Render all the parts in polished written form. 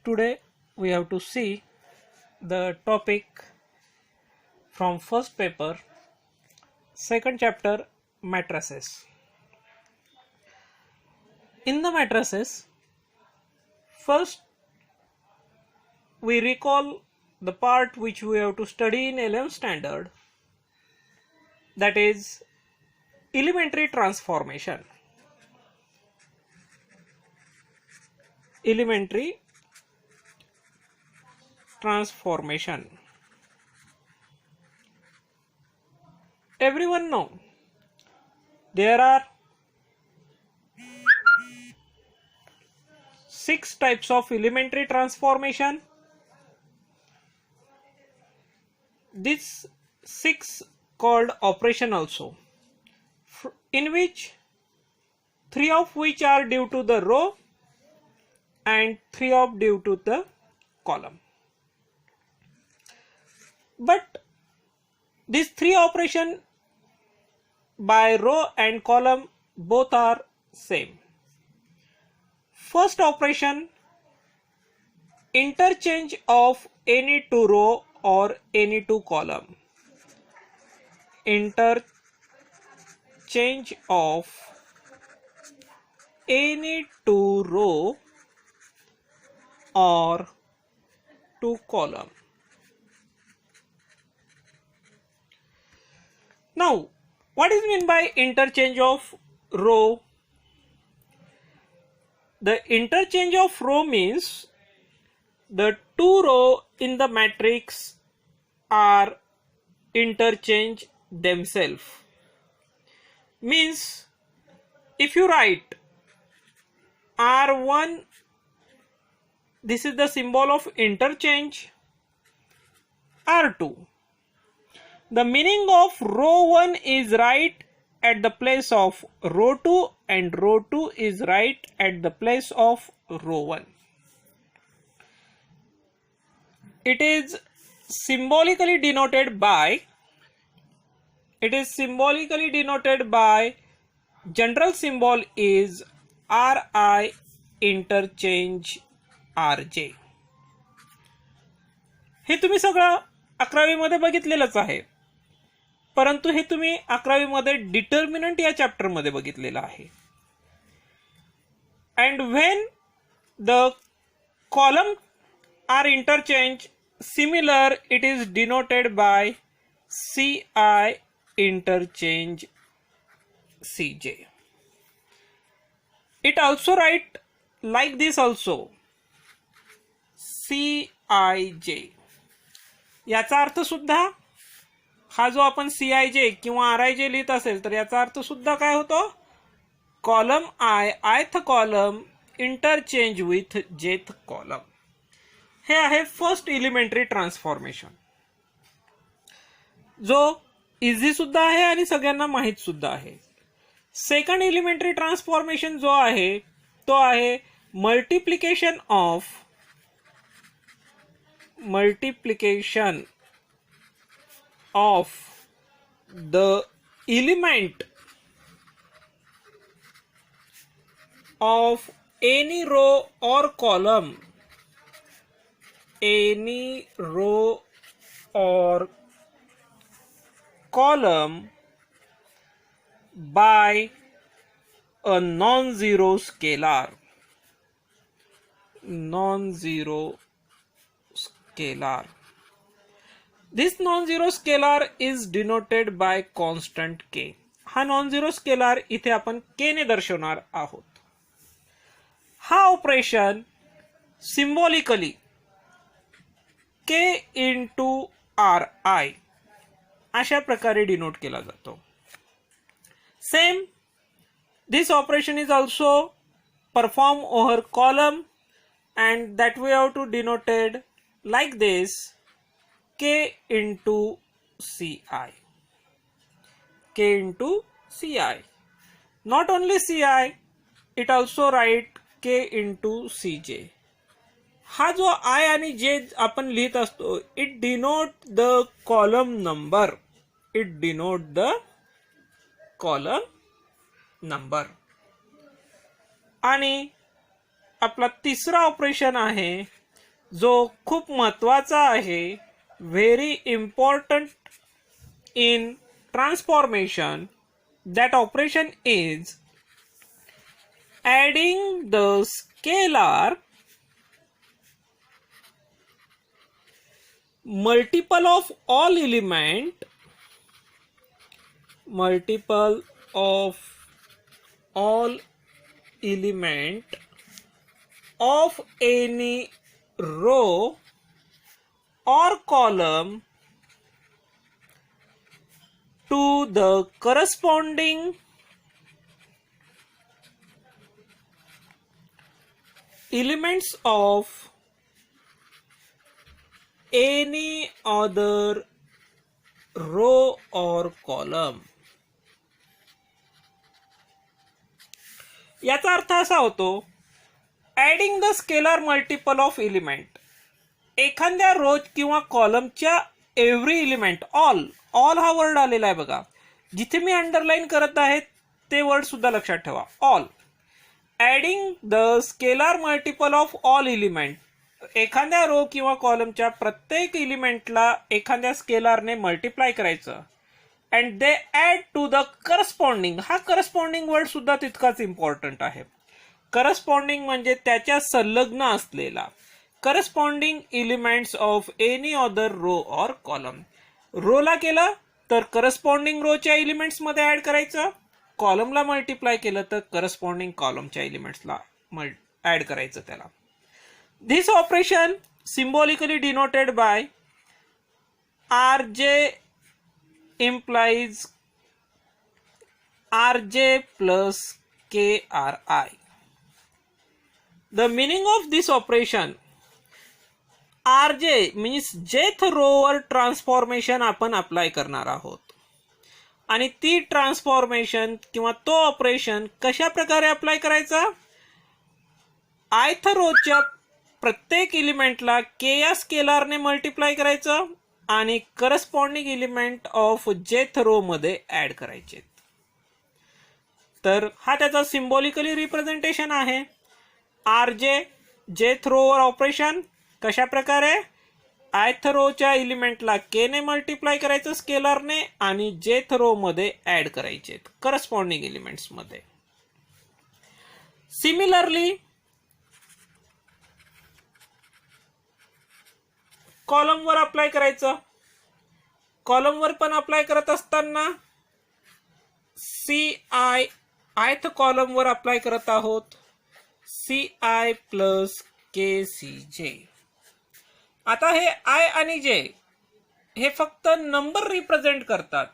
Today we have to see the topic from first paper, second chapter, matrices. In the matrices, first we recall the part which we have to study in 11th standard, that is elementary transformation. Elementary transformation. Everyone know there are 6 types of elementary transformation. These 6 called operation also, in which 3 of which are due to the row and 3 of due to the column. But these 3 operation by row and column both are same. First operation, interchange of any 2 row or any 2 column. Interchange of any 2 row or 2 column. Now, what is meant by interchange of row? The interchange of row means the 2 rows in the matrix are interchange themselves. Means if you write R1, this is the symbol of interchange. R2, the meaning of row 1 is right at the place of row 2 and row 2 is right at the place of row 1. It is symbolically denoted by general symbol is RI interchange RJ. हे तुम्ही सगळं 11वी मध्ये बघितलेलंच आहे, परंतु हे तुम्ही 11वी मध्ये determinant या चॅप्टर मध्ये बघितलेलं आहे. And when the column are interchange similar, it is denoted by CI interchange CJ. It also write like this also, CIJ. याचा अर्थ सुद्धा हा जो आपण CIJ किंवा RIJ लिहित असेल तर याचा अर्थ सुद्धा काय होतो, column ith column interchange with जेथ कॉलम. हे आहे फर्स्ट एलिमेंटरी ट्रान्सफॉर्मेशन, जो इझी सुद्धा आहे आणि सगळ्यांना माहित सुद्धा आहे. सेकंड एलिमेंटरी ट्रान्सफॉर्मेशन जो आहे तो आहे multiplication of the element of any row or column, by a non-zero scalar. This non-zero scalar is denoted by constant k. हा non-zero scalar इथे आपण k ने दर्शवणार आहोत. हा operation symbolically k into RI अशा प्रकारे डिनोट केला जातो. Same this operation is also performed over column and that we have to denoted like this, k into CI. Not only CI, it also write k into CJ. हा जो I आणि J आपण लिहित असतो, it denote the column number. आणि आपला तिसरा operation आहे जो खूप महत्वाचा आहे, very important in transformation. That operation is adding the scalar multiple of all element of any row or column to the corresponding elements of any other row or column. याचा अर्थ असा होतो, adding the scalar multiple of element. एखाद्या row किंवा कॉलमच्या every element, all हा word आलेला आहे बघा. जिथे मी अंडरलाईन करत आहे ते वर्ड सुद्धा लक्षात ठेवा, all. Adding the scalar multiple of all element. एखाद्या रो किंवा कॉलमच्या प्रत्येक एलिमेंटला एखाद्या स्केलरने मल्टिप्लाय करायचं. And they add to the corresponding. हा करस्पॉन्डिंग वर्ड सुद्धा तितकाच इम्पॉर्टंट आहे. करस्पॉन्डिंग म्हणजे त्याच्या संलग्न असलेला. Corresponding elements of any other row or column. रोला केलं तर करस्पॉन्डिंग रोच्या एलिमेंट्स मध्ये ऍड करायचं. कॉलमला मल्टिप्लाय केलं तर करस्पॉन्डिंग कॉलमच्या एलिमेंट्सला ऍड करायचं त्याला. This operation symbolically denoted by Rj implies Rj plus KRI. The meaning of this operation, Rj means jth rower transformation आपण अप्लाय करणार आहोत. आणि ती ट्रान्सफॉर्मेशन किंवा तो ऑपरेशन कशा प्रकारे अप्लाय करायचा. ith रोच्या प्रत्येक एलिमेंटला के या स्केलरने मल्टिप्लाय करायचं आणि करस्पॉन्डिंग एलिमेंट ऑफ जेथ रो मध्ये ऍड करायचे. तर हा त्याचा सिम्बॉलिकली रिप्रेझेंटेशन आहे. आरजे जेथ रोवर ऑपरेशन कशा प्रकारे, आयथ रोच्या एलिमेंटला के ने मल्टिप्लाय करायचं स्केलरने आणि जेथ रो मध्ये ऍड करायचे करस्पॉन्डिंग एलिमेंट्स मध्ये. सिमिलरली कॉलमवर अप्लाय करायचं. कॉलमवर पण अप्लाय करत असताना सी आय आयथ कॉलमवर अप्लाय करत आहोत. C I plus K C J. आता हे आय आणि जे हे फक्त नंबर रिप्रेझेंट करतात.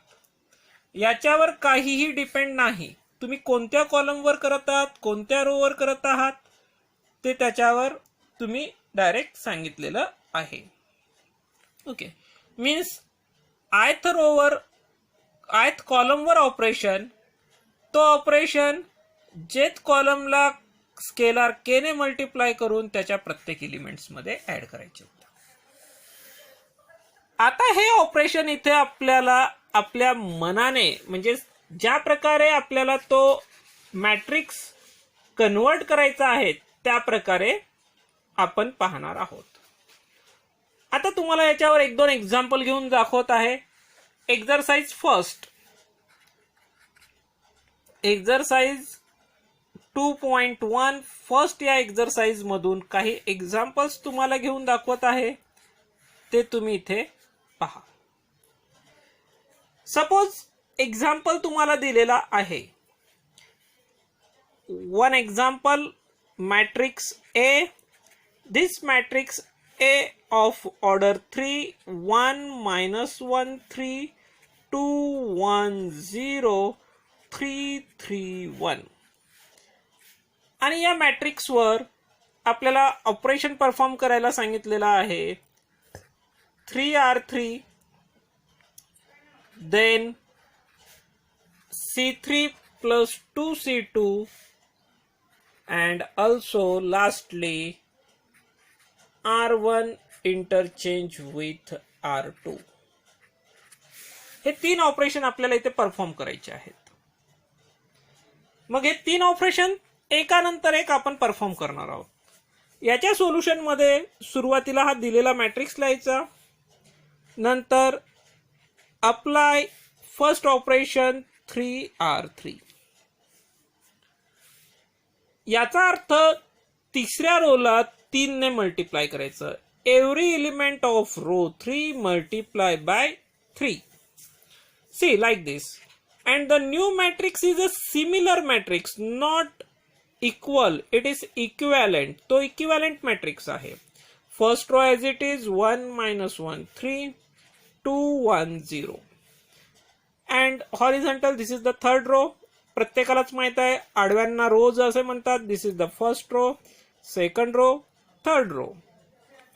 याच्यावर काहीही डिपेंड नाही. तुम्ही कोणत्या कॉलमवर करत आहात, कोणत्या रोवर करत आहात ते त्याच्यावर तुम्ही डायरेक्ट सांगितलेलं आहे. ओके, मीन्स आयथ रोवर आयथ कॉलमवर ऑपरेशन, तो ऑपरेशन जेथ कॉलमला स्केलर के ने मल्टिप्लाय करून त्याच्या प्रत्येक एलिमेंट्स मध्ये ऍड करायचे. आता हे ऑपरेशन इथे आपल्याला आपल्या मनाने म्हणजे ज्या प्रकारे आपल्याला तो मॅट्रिक्स कन्वर्ट करायचा आहे त्या प्रकारे आपण पाहणार आहोत. आता तुम्हाला याच्यावर एक दोन एक्झाम्पल घेऊन दाखवत आहे. एक्झरसाइज फर्स्ट, एक्झरसाइज 2.1 फर्स्ट या एक्झरसाइज मधून काही एक्झाम्पल्स तुम्हाला घेऊन दाखवत आहे, ते तुम्ही इथे पहा. सपोज एक्झाम्पल तुम्हाला दिलेला आहे. One example, matrix A. This matrix A of order 3, 1, -1, 3, 2, 1, 0, 3, 3, 1. आणि या मॅट्रिक्सवर आपल्याला ऑपरेशन परफॉर्म करायला सांगितलेलं आहे. 3R3, then C3 plus 2C2 and also lastly R1 interchange with R2. हे तीन ऑपरेशन आपल्याला इथे परफॉर्म करायचे आहेत. मग हे तीन ऑपरेशन एकानंतर एक आपण परफॉर्म करणार आहोत. याच्या सोल्युशन मध्ये सुरुवातीला हा दिलेला मॅट्रिक्स लिहायचा, नंतर अप्लाय फर्स्ट ऑपरेशन 3R3. याचा अर्थ तिसऱ्या रोला 3 ने मल्टिप्लाय करायचं. Every element of row 3 multiply by 3. See like this. And the new matrix is a similar matrix, not equal. It is equivalent. तो equivalent matrix आहे. First row as it is 1 minus 1 3 2 1 0. And horizontal this is the third row. प्रत्येकालाच माहित आहे आडव्यांना रोज असे म्हणतात. This is the first row, second row, third row.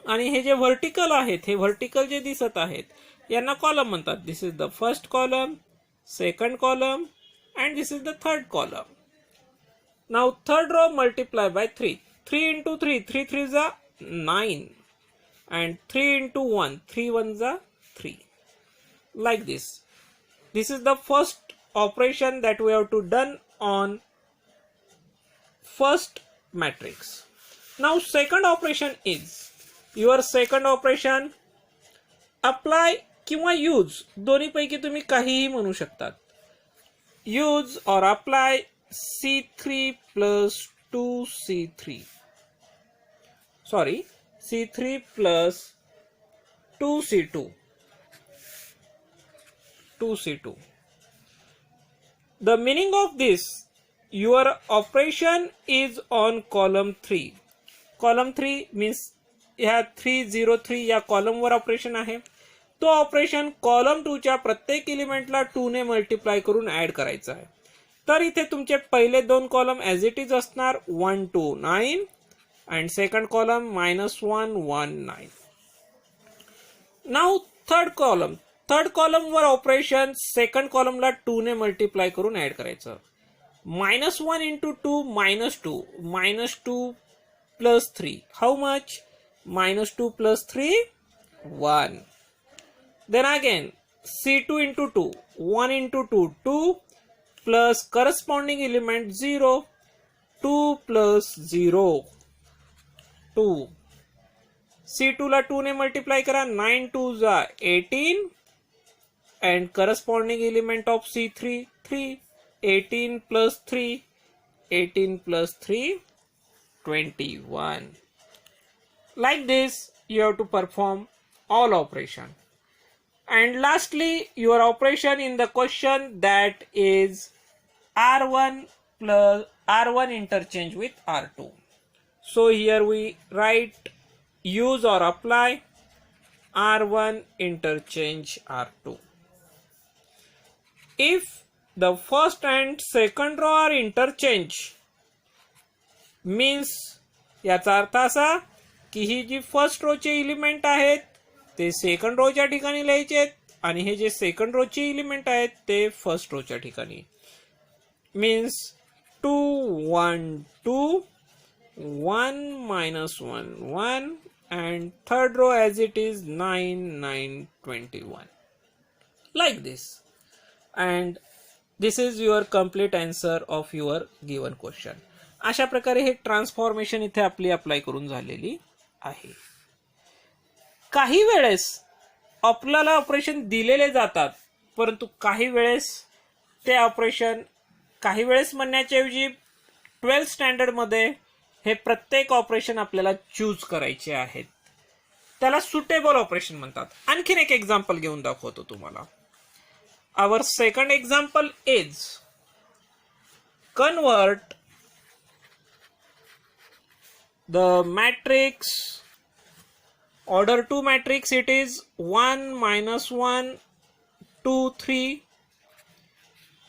आणि हे जे व्हर्टिकल आहेत, हे व्हर्टिकल जे दिसत आहेत यांना कॉलम म्हणतात. This is the first column, second column, and this is the third column. Now third row multiply by 3. 3 into 3, 3 3s are 9, and 3 into 1, 3 1s are 3. Like this. This is the first operation that we have to done on first matrix. Now second operation is your second operation. Apply किंवा use, दोन्हीपैकी तुम्ही काहीही म्हणू शकतात. Use और apply C3 plus 2C3. Sorry, C3 plus 2C2. 2C2. The meaning of this, your operation is on column 3. Column 3 means ह्या 303 या column वर ऑपरेशन आहे. तो ऑपरेशन कॉलम 2 च्या प्रत्येक एलिमेंटला 2 ने मल्टिप्लाय करून ऍड करायचा आहे. तर इथे तुमचे पहिले दोन कॉलम ॲज इट इज असणार 1 2 9 and second column -1 1 9. Now third column वर ऑपरेशन सेकंड कॉलमला 2 ने मल्टिप्लाय करून ऍड करायचं. -1 into 2 -2 plus 3. How much? -2 plus 3 1. Then again C2 into 2, 1 into 2 2 plus corresponding element 0, 2 plus 0 2. C2 ला 2 ने मल्टिप्लाय करा, 9 2s are 18 and corresponding element of C3 3. 18 plus 3, 18 plus 3 21. Like this you have to perform all operation. And lastly, your operation in the question, that is R1 interchange with R2. So here we write use or apply R1 interchange R2. If the first and second row are interchange, means याचा अर्थ असा की ही जी first row चे element आहेत ते second रोच्या ठिकाणी लिहायचे आहेत आणि हे जे सेकंड रोचे एलिमेंट आहेत ते फर्स्ट रोच्या ठिकाणी. Means 2 1 2 1 -1 1 and third row as it is 9 9 21. Like this. And this is your complete answer of your given question. अशा प्रकारे हे ट्रान्सफॉर्मेशन इथे आपली अप्लाय करून झालेली आहे. काही वेळेस आपल्याला ऑपरेशन दिलेले जातात, परंतु काही वेळेस ते ऑपरेशन, काही वेळेस म्हणण्याच्या ऐवजी 12th स्टँडर्ड मध्ये हे प्रत्येक ऑपरेशन आपल्याला चूज करायचे आहेत. त्याला सुटेबल ऑपरेशन म्हणतात. आणखीन एक एक्झाम्पल घेऊन दाखवतो तुम्हाला. Our second example is convert the matrix order 2 matrix. It is 1 -1 2 3.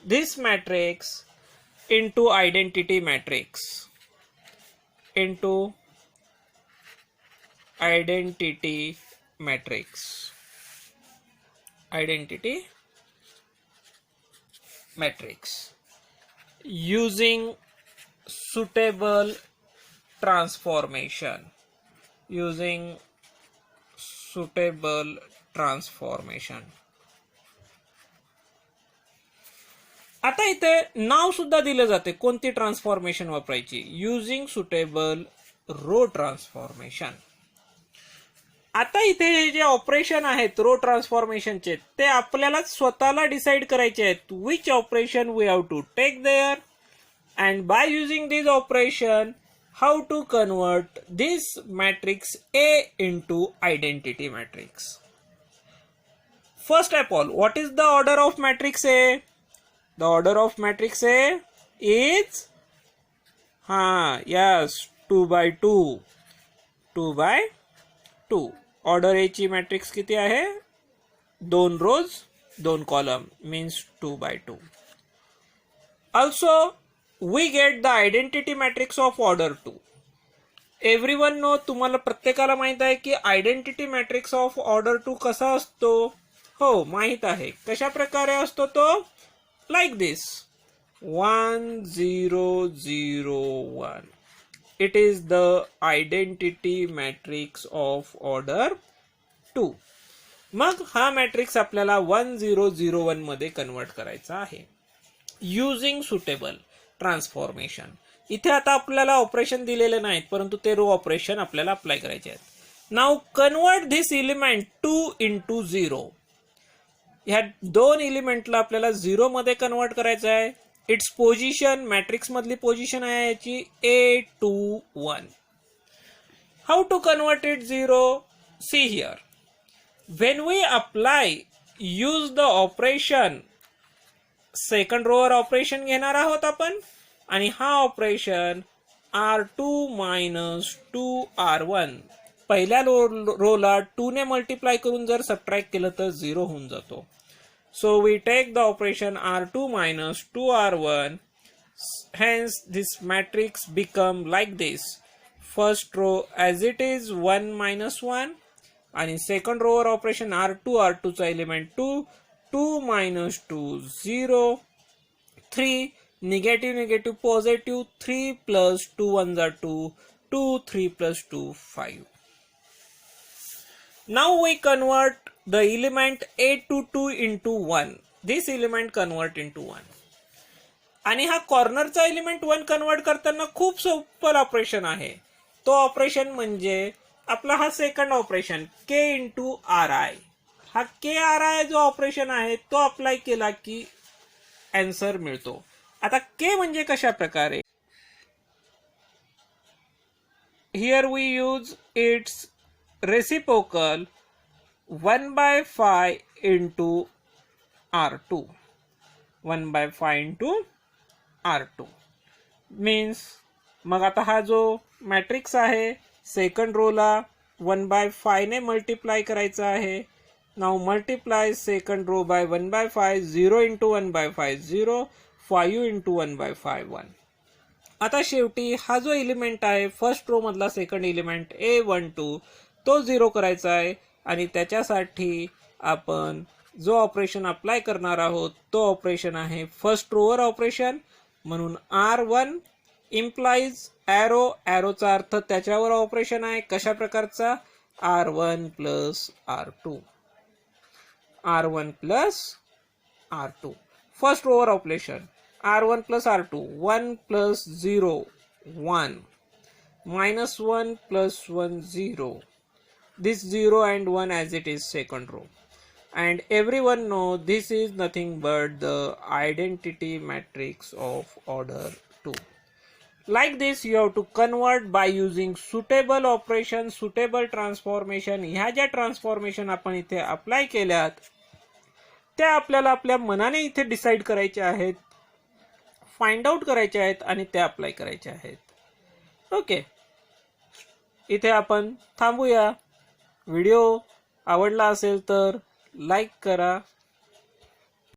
This matrix into identity matrix. Into identity matrix. Identity matrix. Using suitable transformation. Using suitable transformation. आता इथे नाव सुद्धा दिलं जाते कोणती ट्रान्सफॉर्मेशन वापरायची. Using suitable row transformation. आता इथे हे जे ऑपरेशन आहेत रो ट्रान्सफॉर्मेशनचे ते आपल्याला स्वतःला डिसाइड करायचे आहेत which operation we have to take there and by using this operation how to convert this matrix A into identity matrix. First of all, what is the order of matrix A? The order of matrix A is yes 2 by 2. 2 by 2. Order A ची matrix किती आहे? 2 rows 2 column means 2 by 2. Also we get the identity matrix of order 2. Everyone know, तुम्हाला प्रत्येकाला माहित आहे की identity matrix of order 2 कसा असतो. हो माहित आहे. कशा प्रकारे असतो तो? Like this 1 0 0 1. It is the identity matrix of order 2. मग हा मॅट्रिक्स आपल्याला 1 0 0 1 मध्ये कन्वर्ट करायचा आहे युजिंग सुटेबल ट्रान्सफॉर्मेशन. इथे आता आपल्याला ऑपरेशन दिलेले नाहीत परंतु ते रो ऑपरेशन आपल्याला अप्लाय करायचे आहेत. Now convert this element 2 into 0. ह्या दोन एलिमेंटला आपल्याला 0 मध्ये कन्वर्ट करायचं आहे. इट्स पोझिशन मॅट्रिक्स मधली पोझिशन आहे याची A 2 1. How to convert it 0? See here. When we apply use the operation second रोवर ऑपरेशन घेणार आहोत आपण आणि हा ऑपरेशन R2 minus 2R1 पहिल्या रोला 2 ने मल्टिप्लाय करून जर सबट्रॅक्ट केलं तर 0 होऊन जातो. So we take the operation R2 minus 2R1. Hence this matrix become like this. First row as it is 1 minus 1 आणि second row operation R2 चा element 2 minus 2 0 3 negative positive 3 plus 2 1s are 2 3 plus 2 5. Now we convert the element A2 into 1. This element convert into 1. आणि हा कॉर्नरचा element 1 convert करताना खूप सोपं operation आहे. तो operation म्हणजे आपला हा second operation K into RI. हा KRI जो ऑपरेशन आहे तो अप्लाय केला की आन्सर मिळतो. आता K म्हणजे कशा प्रकारे? Here we use its reciprocal 1 by 5 into R2. 1 by 5 into R2 means मग आता हा जो मॅट्रिक्स आहे सेकंड रोला 1 by 5 ने मल्टिप्लाय करायचा आहे. Now multiply second row by 1 by 5 0 into 1 by 5 0 5 into 1 by 5 1. आता शेवटी हा जो एलिमेंट आहे फर्स्ट रो मधला सेकंड एलिमेंट A12 तो 0 करायचा आहे आणि त्याच्यासाठी आपण जो ऑपरेशन अप्लाय करणार आहोत तो ऑपरेशन आहे फर्स्ट रोवर ऑपरेशन. म्हणून R1 इम्प्लाइज ॲरोचा अर्थ त्याच्यावर ऑपरेशन आहे. कशा प्रकारचा? R1 plus R2. R1 plus R2 first rover operation R1 plus R2 1 plus 0 1 minus 1 plus 1 0. This 0 and 1 as it is second row, and everyone know this is nothing but the identity matrix of order 2. Like this you have to convert by using suitable operation, suitable transformation. ह्या ज्या transformation आपण इथे apply केल्यात त्या आपल्याला आपल्या मनाने इथे डिसाइड करायचे आहेत, फाइंड आउट करायचे आहेत आणि त्या अप्लाय करायचे आहेत. ओके, इथे आपण थांबूया. व्हिडिओ आवडला असेल तर लाईक करा,